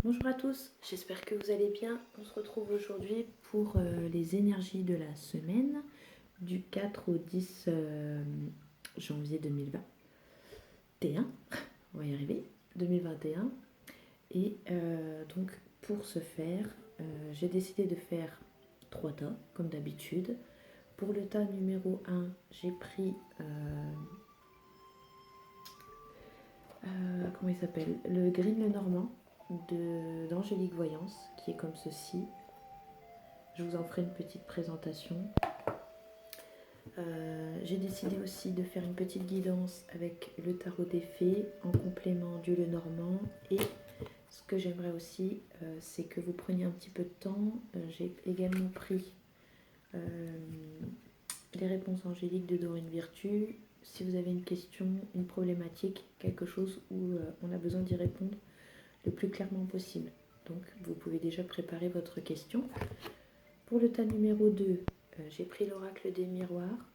Bonjour à tous, j'espère que vous allez bien. On se retrouve aujourd'hui pour les énergies de la semaine du 4 au 10 janvier 2021. On va y arriver, 2021. Et donc pour ce faire, j'ai décidé de faire 3 tas comme d'habitude. Pour le tas numéro 1, j'ai pris, comment il s'appelle, le Green Lenormand d'Angélique Voyance, qui est comme ceci. Je vous en ferai une petite présentation. J'ai décidé aussi de faire une petite guidance avec le tarot des fées en complément du Lenormand. Et ce que j'aimerais aussi, c'est que vous preniez un petit peu de temps. J'ai également pris les réponses angéliques de Dorine Virtue. Si vous avez une question, une problématique, quelque chose où on a besoin d'y répondre le plus clairement possible. Donc vous pouvez déjà préparer votre question. Pour le tas numéro 2, j'ai pris l'oracle des miroirs.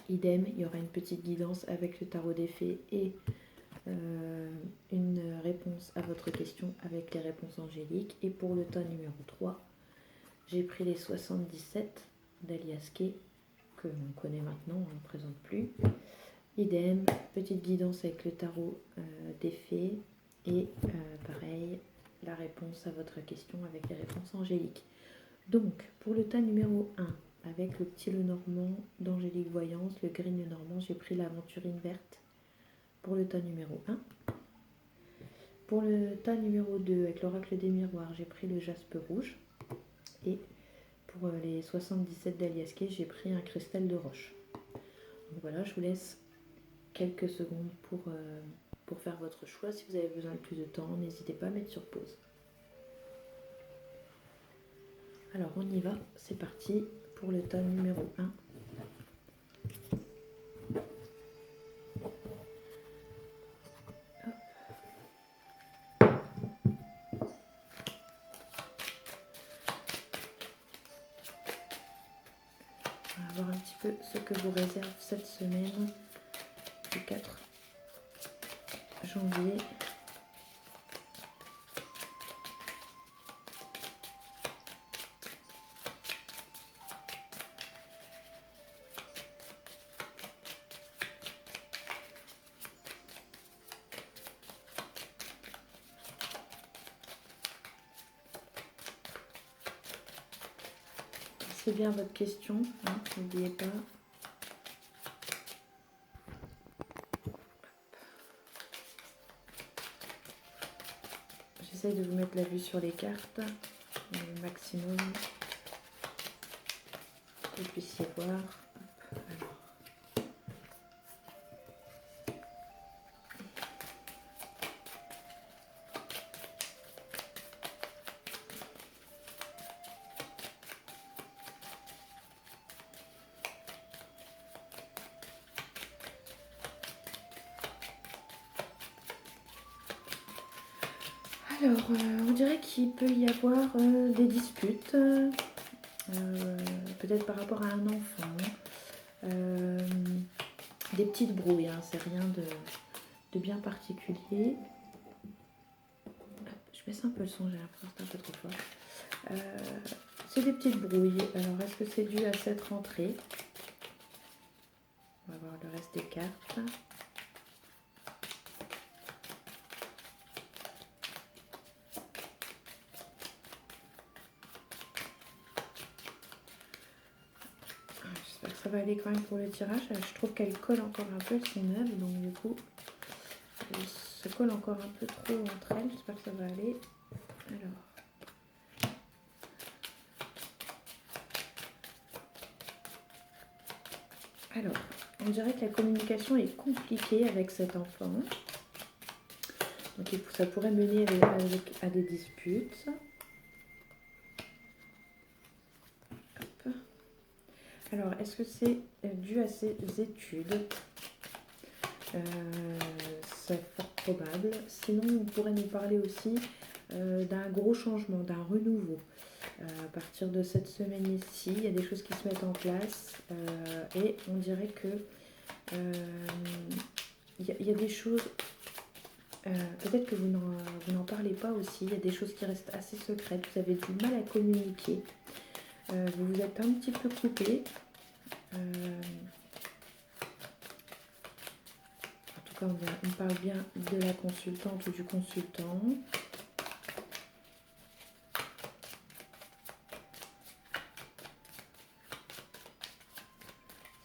Idem, il y aura une petite guidance avec le tarot des fées et une réponse à votre question avec les réponses angéliques. Et pour le tas numéro 3, j'ai pris les 77 d'Alias Kay, que l'on connaît maintenant, on ne présente plus. Idem, petite guidance avec le tarot des fées et pareil, la réponse à votre question avec les réponses angéliques. Donc, pour le tas numéro 1, avec le petit Lenormand d'Angélique Voyance, le Green Lenormand, j'ai pris l'aventurine verte pour le tas numéro 1. Pour le tas numéro 2, avec l'oracle des miroirs, j'ai pris le jaspe rouge. Et pour les 77 d'Alias Kay, j'ai pris un cristal de roche. Donc voilà, je vous laisse quelques secondes pour faire votre choix. Si vous avez besoin de plus de temps, n'hésitez pas à mettre sur pause. Alors on y va, c'est parti pour le tas numéro 1. On va voir un petit peu ce que vous réserve cette semaine du 4 janvier. C'est bien votre question, hein, n'oubliez pas. J'essaye de vous mettre la vue sur les cartes, le maximum que vous puissiez voir. Alors, on dirait qu'il peut y avoir des disputes, peut-être par rapport à un enfant, des petites brouilles, hein, c'est rien de bien particulier. Je baisse un peu le son, j'ai l'impression que c'est un peu trop fort. C'est des petites brouilles. Alors, est-ce que c'est dû à cette rentrée? On va voir le reste des cartes. J'espère que ça va aller quand même pour le tirage. Je trouve qu'elle colle encore un peu, elles sont neuves, donc du coup, elles se collent encore un peu trop entre elles. J'espère que ça va aller. Alors, on dirait que la communication est compliquée avec cet enfant. Donc ça pourrait mener à des disputes. Hop. Alors, est-ce que c'est dû à ses études? C'est fort probable. Sinon, on pourrait nous parler aussi d'un gros changement, d'un renouveau. À partir de cette semaine-ci, il y a des choses qui se mettent en place et on dirait que il y a des choses Peut-être que vous n'en parlez pas aussi. Il y a des choses qui restent assez secrètes. Vous avez du mal à communiquer. Vous vous êtes un petit peu coupé. En tout cas, on parle bien de la consultante ou du consultant.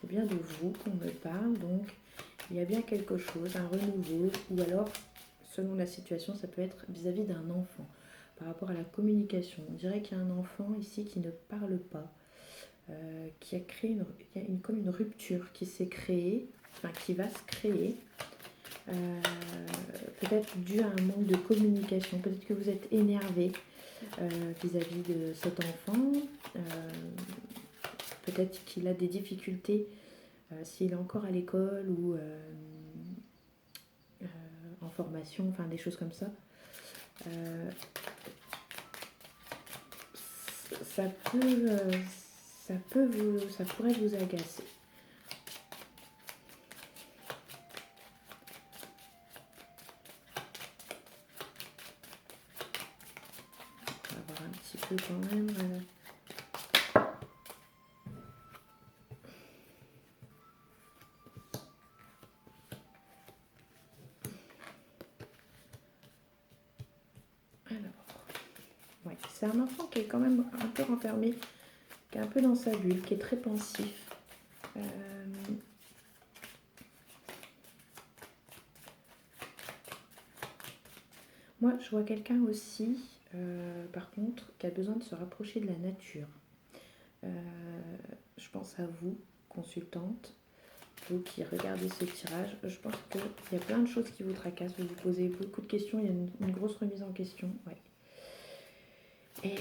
C'est bien de vous qu'on me parle, donc il y a bien quelque chose, un renouveau, ou alors, selon la situation, ça peut être vis-à-vis d'un enfant, par rapport à la communication. On dirait qu'il y a un enfant ici qui ne parle pas, qui a créé comme une rupture qui s'est créée, enfin qui va se créer, peut-être dû à un manque de communication, peut-être que vous êtes énervé vis-à-vis de cet enfant, peut-être qu'il a des difficultés s'il est encore à l'école ou en formation, enfin des choses comme ça. Ça pourrait vous agacer. On va voir un petit peu quand même. Alors, ouais, c'est un enfant qui est quand même un peu renfermé, qui est un peu dans sa bulle, qui est très pensif. Moi, je vois quelqu'un aussi, par contre, qui a besoin de se rapprocher de la nature. Je pense à vous, consultante, vous qui regardez ce tirage. Je pense qu'il y a plein de choses qui vous tracassent, vous vous posez beaucoup de questions, il y a une grosse remise en question. Ouais. Et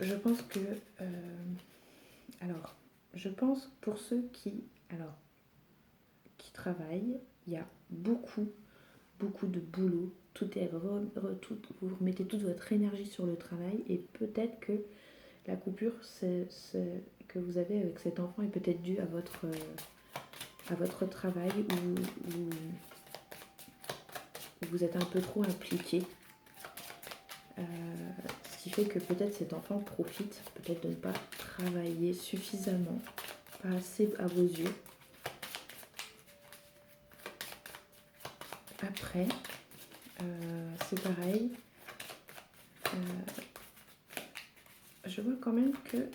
je pense que... alors, je pense pour ceux qui travaillent, il y a beaucoup de boulot. Tout est vous remettez toute votre énergie sur le travail et peut-être que la coupure que vous avez avec cet enfant est peut-être due à votre travail où vous êtes un peu trop impliqué. Ce qui fait que peut-être cet enfant profite peut-être de ne pas travailler suffisamment, pas assez à vos yeux. Après, c'est pareil. Je vois quand même que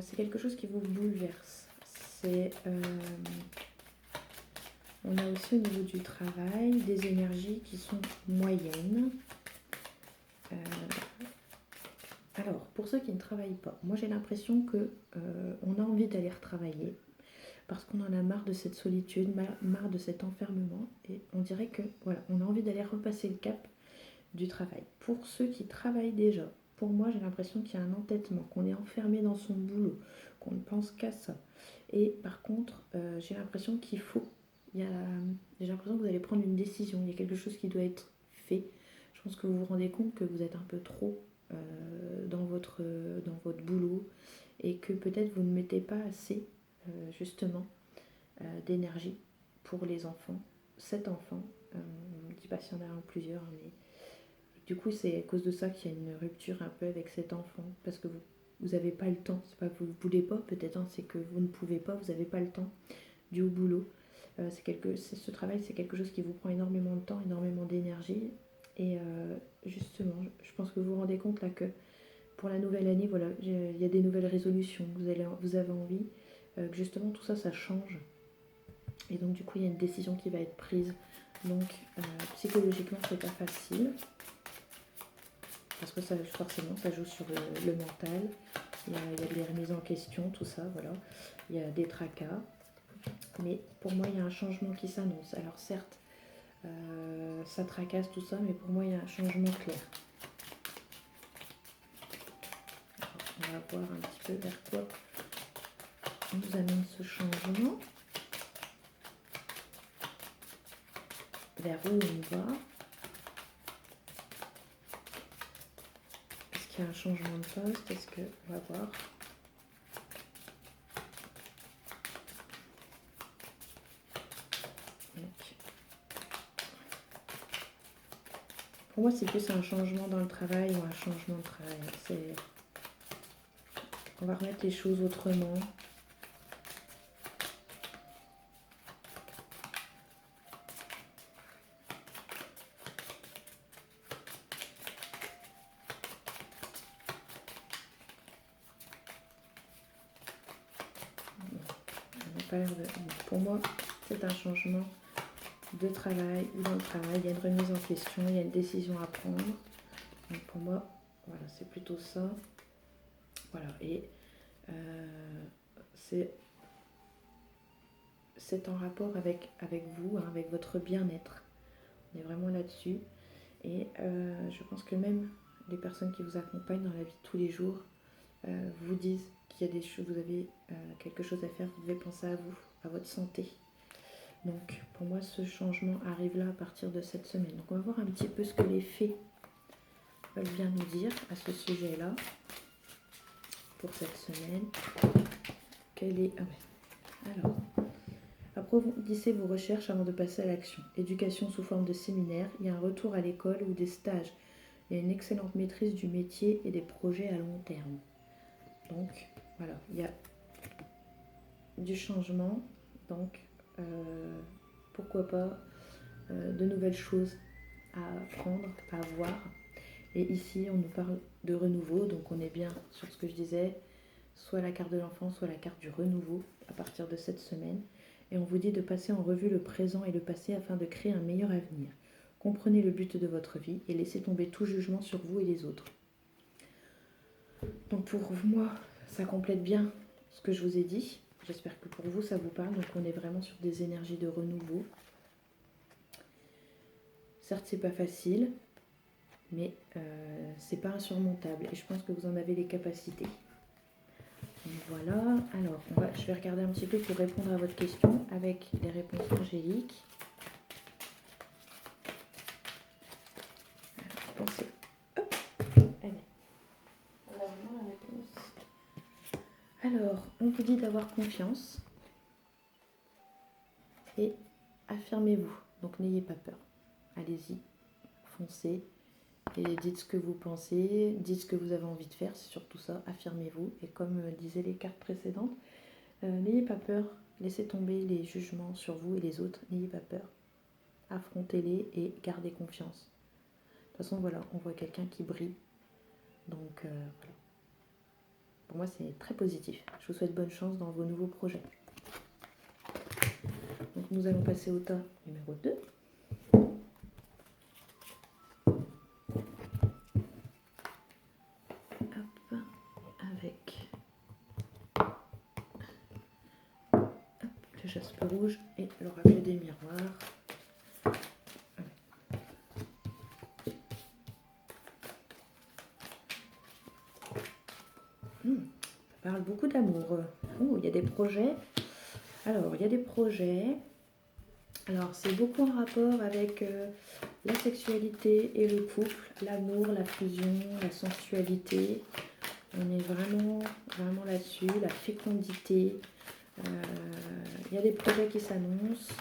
c'est quelque chose qui vous bouleverse. On a aussi au niveau du travail des énergies qui sont moyennes. Alors, pour ceux qui ne travaillent pas, moi j'ai l'impression que on a envie d'aller retravailler parce qu'on en a marre de cette solitude, marre de cet enfermement et on dirait que voilà, on a envie d'aller repasser le cap du travail. Pour ceux qui travaillent déjà, pour moi j'ai l'impression qu'il y a un entêtement, qu'on est enfermé dans son boulot, qu'on ne pense qu'à ça. Et par contre, j'ai l'impression j'ai l'impression que vous allez prendre une décision, il y a quelque chose qui doit être fait. Je pense que vous vous rendez compte que vous êtes un peu trop dans votre boulot et que peut-être vous ne mettez pas assez justement d'énergie pour les enfants. Cet enfant, on ne dit pas s'il y en a un ou plusieurs, mais du coup c'est à cause de ça qu'il y a une rupture un peu avec cet enfant parce que vous n'avez pas le temps, c'est pas que vous ne voulez pas peut-être, hein, c'est que vous ne pouvez pas, vous n'avez pas le temps dû au boulot. Ce travail c'est quelque chose qui vous prend énormément de temps, énormément d'énergie et justement je pense que vous vous rendez compte là que pour la nouvelle année, voilà, il y a des nouvelles résolutions, vous avez envie que justement tout ça change et donc du coup il y a une décision qui va être prise, donc psychologiquement c'est pas facile parce que ça forcément ça joue sur le mental, il y a des remises en question, tout ça, voilà, il y a des tracas, mais pour moi il y a un changement qui s'annonce. Alors certes ça tracasse tout ça, mais pour moi il y a un changement clair. On va voir un petit peu vers quoi nous amène ce changement, vers où on va. Est-ce qu'il y a un changement de poste? Est-ce que... On va voir. Donc, Pour moi, c'est plus un changement dans le travail ou un changement de travail. On va remettre les choses autrement. Pour moi, c'est un changement de travail ou dans le travail. Il y a une remise en question, il y a une décision à prendre. Donc pour moi, voilà, c'est plutôt ça. Voilà, et c'est en rapport avec vous, hein, avec votre bien-être. On est vraiment là-dessus. Et je pense que même les personnes qui vous accompagnent dans la vie de tous les jours vous disent qu'il y a des choses, vous avez quelque chose à faire, vous devez penser à vous, à votre santé. Donc pour moi, ce changement arrive là à partir de cette semaine. Donc on va voir un petit peu ce que les fées veulent bien nous dire à ce sujet-là pour cette semaine. Quelle est... Ah ouais. Alors, approfondissez vos recherches avant de passer à l'action. Éducation sous forme de séminaire, il y a un retour à l'école ou des stages. Il y a une excellente maîtrise du métier et des projets à long terme. Donc voilà, il y a du changement. Donc pourquoi pas de nouvelles choses à apprendre, à voir. Et ici, on nous parle de renouveau, donc on est bien sur ce que je disais, soit la carte de l'enfant, soit la carte du renouveau à partir de cette semaine. Et on vous dit de passer en revue le présent et le passé afin de créer un meilleur avenir. Comprenez le but de votre vie et laissez tomber tout jugement sur vous et les autres. Donc pour moi, ça complète bien ce que je vous ai dit. J'espère que pour vous, ça vous parle. Donc on est vraiment sur des énergies de renouveau. Certes, c'est pas facile, mais c'est pas insurmontable. Et je pense que vous en avez les capacités. Donc voilà. Alors, je vais regarder un petit peu pour répondre à votre question avec les réponses angéliques. Alors, pensez. Hop. Allez. On a vraiment la réponse. Alors, on vous dit d'avoir confiance et affirmez-vous. Donc n'ayez pas peur. Allez-y, foncez et dites ce que vous pensez, dites ce que vous avez envie de faire, c'est surtout ça, affirmez-vous. Et comme disaient les cartes précédentes, n'ayez pas peur, laissez tomber les jugements sur vous et les autres, n'ayez pas peur. Affrontez-les et gardez confiance. De toute façon, voilà, on voit quelqu'un qui brille. Donc voilà. Pour moi, c'est très positif. Je vous souhaite bonne chance dans vos nouveaux projets. Donc nous allons passer au tas numéro 2. Avec le jaspe rouge et l'oracle des miroirs. Ça parle beaucoup d'amour. Oh, il y a des projets. Alors, il y a des projets. Alors, c'est beaucoup en rapport avec la sexualité et le couple, l'amour, la fusion, la sensualité. On est vraiment, vraiment là-dessus, la fécondité. Il y a des projets qui s'annoncent.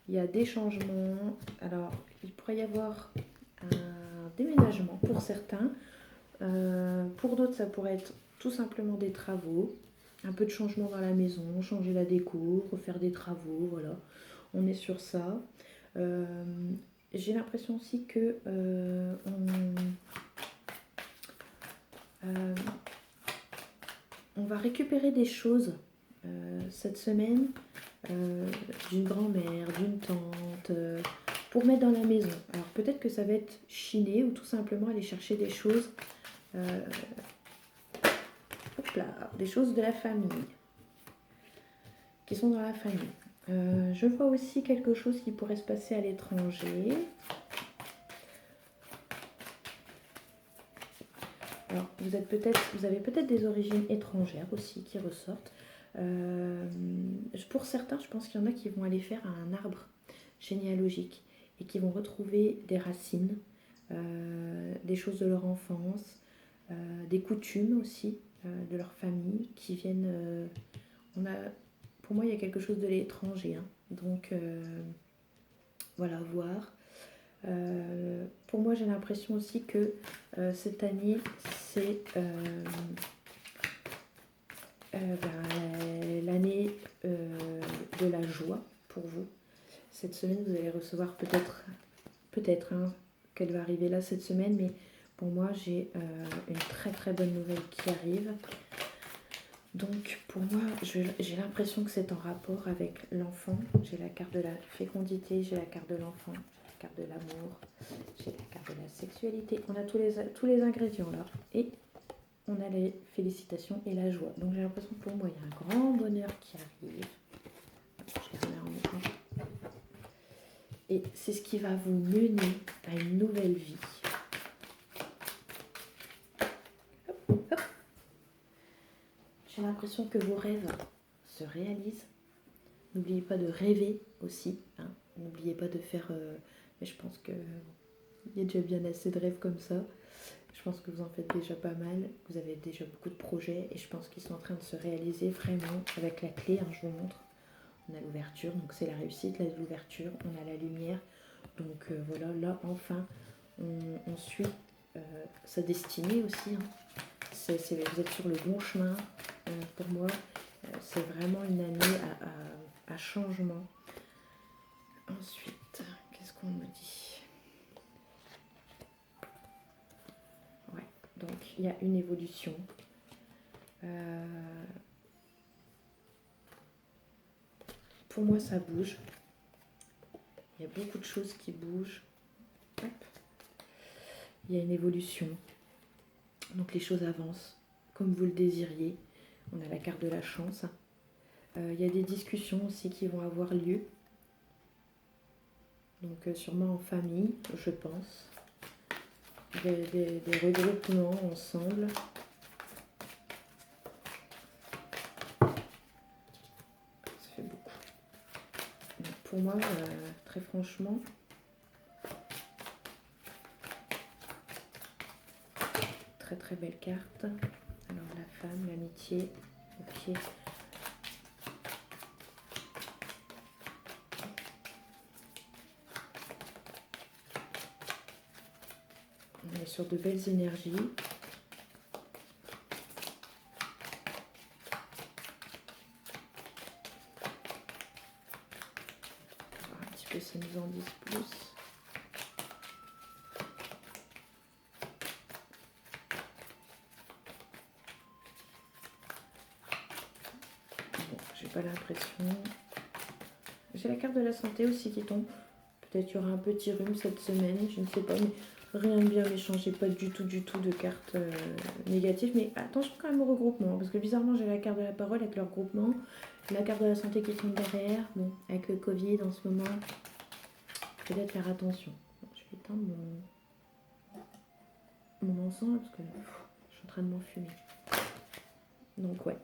Il y a des changements. Alors, il pourrait y avoir un déménagement pour certains. Pour d'autres, ça pourrait être tout simplement des travaux. Un peu de changement dans la maison, changer la déco, refaire des travaux, voilà. On est sur ça. J'ai l'impression aussi que on va récupérer des choses cette semaine d'une grand-mère, d'une tante, pour mettre dans la maison. Alors peut-être que ça va être chiné ou tout simplement aller chercher des choses, des choses de la famille, qui sont dans la famille. Je vois aussi quelque chose qui pourrait se passer à l'étranger. Alors, vous avez peut-être des origines étrangères aussi qui ressortent. Pour certains, je pense qu'il y en a qui vont aller faire un arbre généalogique et qui vont retrouver des racines, des choses de leur enfance, des coutumes aussi de leur famille qui viennent... pour moi, il y a quelque chose de l'étranger, hein. Donc, voilà, voir. pour moi, j'ai l'impression aussi que cette année, c'est l'année de la joie pour vous. Cette semaine, vous allez recevoir peut-être hein, qu'elle va arriver là cette semaine, mais pour moi, j'ai une très très bonne nouvelle qui arrive. Donc pour moi, j'ai l'impression que c'est en rapport avec l'enfant. J'ai la carte de la fécondité, j'ai la carte de l'enfant, j'ai la carte de l'amour, j'ai la carte de la sexualité. On a tous les ingrédients là. Et on a les félicitations et la joie. Donc j'ai l'impression que pour moi, il y a un grand bonheur qui arrive. Je les remets en écran. Et c'est ce qui va vous mener à une nouvelle vie. Hop, hop. J'ai l'impression que vos rêves se réalisent. N'oubliez pas de rêver aussi. Hein. N'oubliez pas de faire... mais je pense qu'il y a déjà bien assez de rêves comme ça. Je pense que vous en faites déjà pas mal. Vous avez déjà beaucoup de projets. Et je pense qu'ils sont en train de se réaliser vraiment avec la clé. Hein, je vous montre. On a l'ouverture. Donc c'est la réussite, l'ouverture. On a la lumière. Donc voilà, là enfin, on suit sa destinée aussi. Hein. Vous êtes sur le bon chemin. Pour moi, c'est vraiment une année à changement. Ensuite, qu'est-ce qu'on me dit? Ouais, donc il y a une évolution. Pour moi, ça bouge. Il y a beaucoup de choses qui bougent. Hop. Il y a une évolution. Donc les choses avancent comme vous le désiriez. On a la carte de la chance. Il y a des discussions aussi qui vont avoir lieu. Donc sûrement en famille, je pense. Des regroupements ensemble. Ça fait beaucoup. Donc pour moi, très franchement, très très belle carte. Alors la femme, l'amitié, ok. On est sur de belles énergies. On va voir un petit peu si nous en disent plus. Bon, j'ai pas l'impression. J'ai la carte de la santé aussi qui tombe. Peut-être qu'il y aura un petit rhume cette semaine, je ne sais pas, mais rien de bien méchant. J'ai pas du tout de cartes négatives. Mais attention quand même au regroupement, parce que bizarrement j'ai la carte de la parole avec le regroupement, la carte de la santé qui tombe derrière. Bon, avec le Covid en ce moment, peut-être faire attention. Bon, je vais éteindre mon encens parce que je suis en train de m'enfumer. Donc ouais.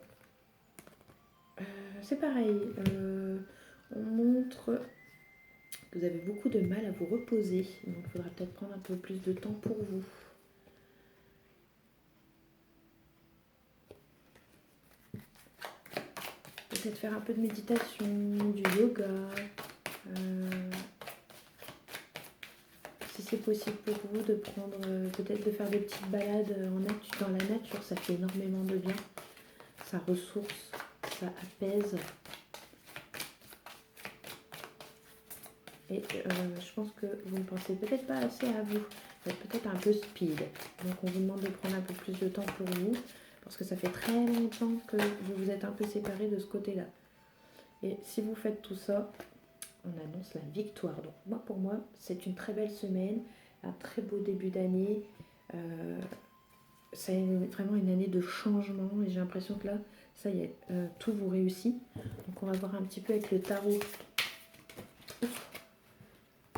C'est pareil. On montre que vous avez beaucoup de mal à vous reposer. Donc il faudra peut-être prendre un peu plus de temps pour vous. Peut-être faire un peu de méditation, du yoga. Si c'est possible pour vous de prendre, peut-être de faire des petites balades dans la nature, ça fait énormément de bien. Ça ressource, ça apaise. Et je pense que vous ne pensez peut-être pas assez à vous. Vous êtes peut-être un peu speed. Donc on vous demande de prendre un peu plus de temps pour vous. Parce que ça fait très longtemps que vous vous êtes un peu séparés de ce côté-là. Et si vous faites tout ça, on annonce la victoire. Donc pour moi, c'est une très belle semaine. Un très beau début d'année. C'est vraiment une année de changement. Et j'ai l'impression que là, ça y est, tout vous réussit. Donc on va voir un petit peu avec le tarot.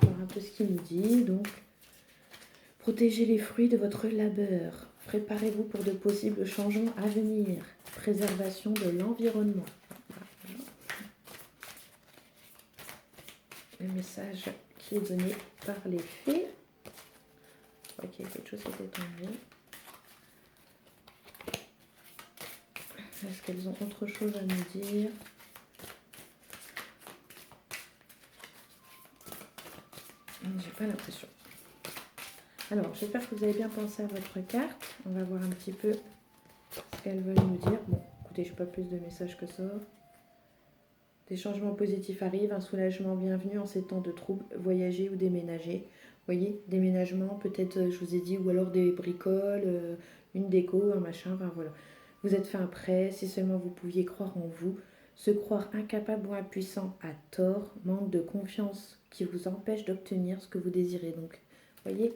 Voir un peu ce qu'il nous dit. Donc, protégez les fruits de votre labeur. Préparez-vous pour de possibles changements à venir. Préservation de l'environnement. Le message qui est donné par les fées. Je crois qu'il y a quelque chose qui était tombé. Est-ce qu'elles ont autre chose à nous dire? J'ai pas l'impression. Alors, j'espère que vous avez bien pensé à votre carte. On va voir un petit peu ce qu'elles veulent nous dire. Bon, écoutez, je n'ai pas plus de messages que ça. Des changements positifs arrivent, un soulagement bienvenu en ces temps de troubles, voyager ou déménager. Vous voyez, déménagement, peut-être, je vous ai dit, ou alors des bricoles, une déco, un machin, enfin voilà. Vous êtes fait un prêt, si seulement vous pouviez croire en vous. Se croire incapable ou impuissant à tort, manque de confiance qui vous empêche d'obtenir ce que vous désirez. Donc, vous voyez,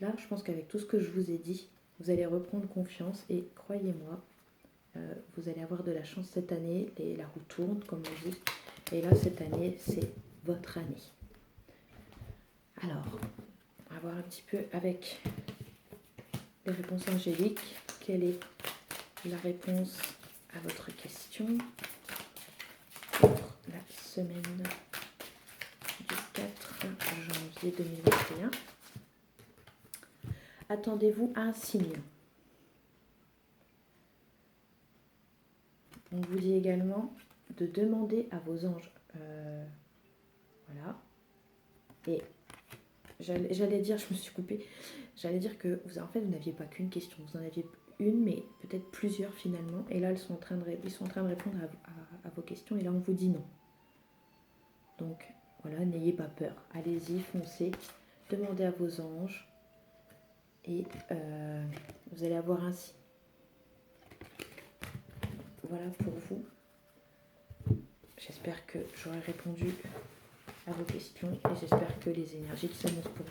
là, je pense qu'avec tout ce que je vous ai dit, vous allez reprendre confiance et croyez-moi, vous allez avoir de la chance cette année, et la roue tourne comme on dit. Et là, cette année, c'est votre année. Alors, on va voir un petit peu avec les réponses angéliques. Quelle est la réponse à votre question pour la semaine du 4 janvier 2021? Attendez-vous à un signe. On vous dit également de demander à vos anges. Voilà. Et j'allais dire, je me suis coupée, j'allais dire que vous, en fait, vous n'aviez pas qu'une question, vous en aviez une, mais peut-être plusieurs finalement. Et là, ils sont en train de répondre à vos questions, et là, on vous dit non. Donc, voilà, n'ayez pas peur. Allez-y, foncez, demandez à vos anges, et vous allez avoir un signe. Voilà pour vous. J'espère que j'aurai répondu à vos questions et j'espère que les énergies qui s'annoncent pour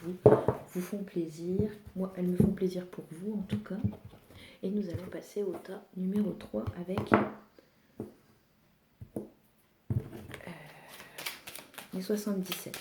vous font plaisir. Moi, elles me font plaisir pour vous en tout cas. Et nous allons passer au tas numéro 3 avec les 77.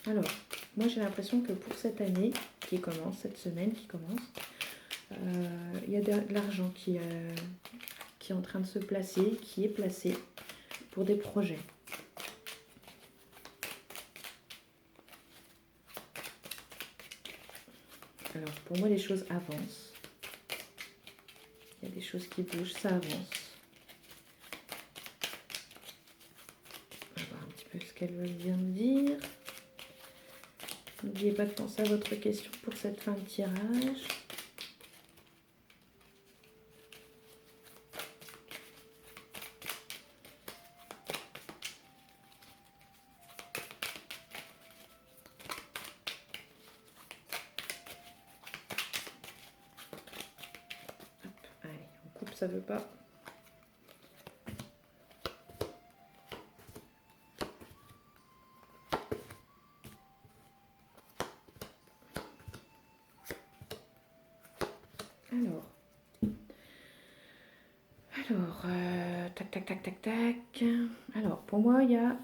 Alors, moi j'ai l'impression que pour cette année qui commence, cette semaine qui commence, il y a de l'argent qui est en train de se placer, qui est placé pour des projets. Alors, pour moi, les choses avancent. Il y a des choses qui bougent, ça avance. On va voir un petit peu ce qu'elles veulent bien nous dire. N'oubliez pas de penser à votre question pour cette fin de tirage. Hop, allez, on coupe, ça veut pas. Alors, tac, tac, tac, tac, tac. Alors, pour moi, il y a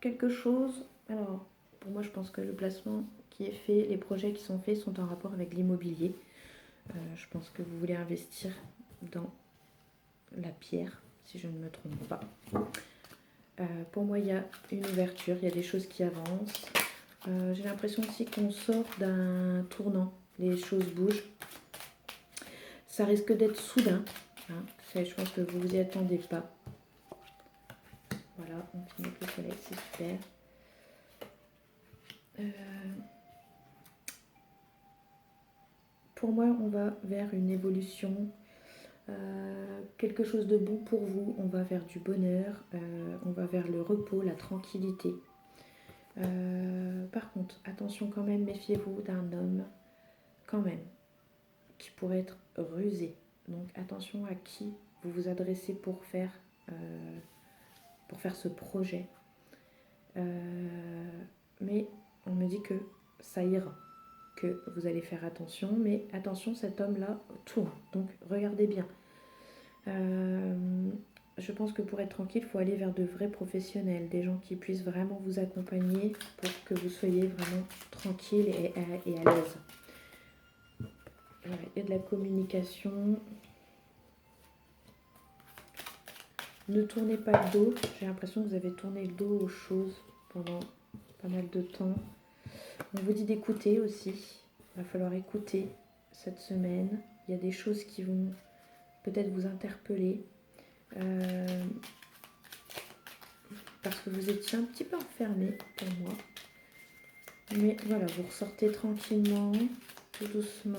quelque chose. Alors, pour moi, je pense que le placement qui est fait, les projets qui sont faits sont en rapport avec l'immobilier. Je pense que vous voulez investir dans la pierre, si je ne me trompe pas. Pour moi, il y a une ouverture, il y a des choses qui avancent. J'ai l'impression aussi qu'on sort d'un tournant. Les choses bougent. Ça risque d'être soudain. Hein. Je pense que vous vous y attendez pas. Voilà, on finit avec le soleil, c'est super. Pour moi, on va vers une évolution, quelque chose de bon pour vous. On va vers du bonheur, on va vers le repos, la tranquillité. Par contre, attention quand même, méfiez-vous d'un homme, quand même, qui pourrait être rusé. Donc attention à qui vous vous adressez pour faire ce projet. Mais on me dit que ça ira, que vous allez faire attention. Mais attention, cet homme-là tourne. Donc regardez bien. Je pense que pour être tranquille, il faut aller vers de vrais professionnels, des gens qui puissent vraiment vous accompagner pour que vous soyez vraiment tranquille et à l'aise. Voilà, il y a de la communication. Ne tournez pas le dos. J'ai l'impression que vous avez tourné le dos aux choses pendant pas mal de temps. On vous dit d'écouter aussi. Il va falloir écouter cette semaine. Il y a des choses qui vont peut-être vous interpeller. Parce que vous étiez un petit peu enfermé pour moi. Mais voilà, vous ressortez tranquillement, tout doucement.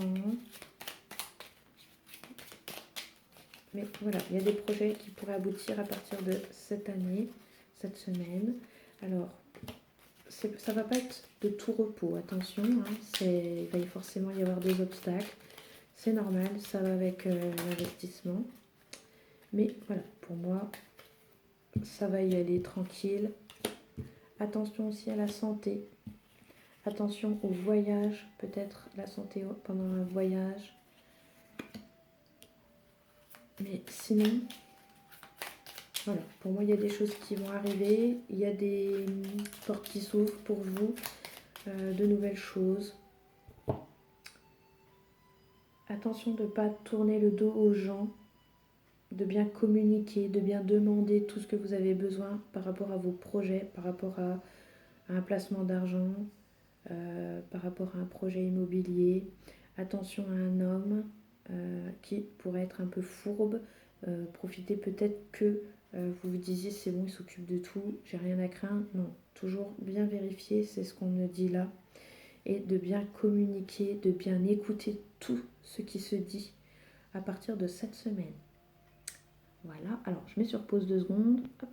Mais voilà, il y a des projets qui pourraient aboutir à partir de cette année, cette semaine. Alors, ça ne va pas être de tout repos, attention, hein, il va forcément y avoir des obstacles. C'est normal, ça va avec l'investissement. Mais voilà, pour moi, ça va y aller tranquille. Attention aussi à la santé. Attention au voyage, peut-être la santé pendant un voyage. Mais sinon, voilà, pour moi, il y a des choses qui vont arriver. Il y a des portes qui s'ouvrent pour vous, de nouvelles choses. Attention de ne pas tourner le dos aux gens, de bien communiquer, de bien demander tout ce que vous avez besoin par rapport à vos projets, par rapport à un placement d'argent, par rapport à un projet immobilier. Attention à un homme qui pourrait être un peu fourbe. Profitez peut-être que vous vous disiez c'est bon, il s'occupe de tout, j'ai rien à craindre. Non, toujours bien vérifier, c'est ce qu'on me dit là. Et de bien communiquer, de bien écouter tout ce qui se dit à partir de cette semaine. Voilà, alors je mets sur pause 2 secondes. Hop.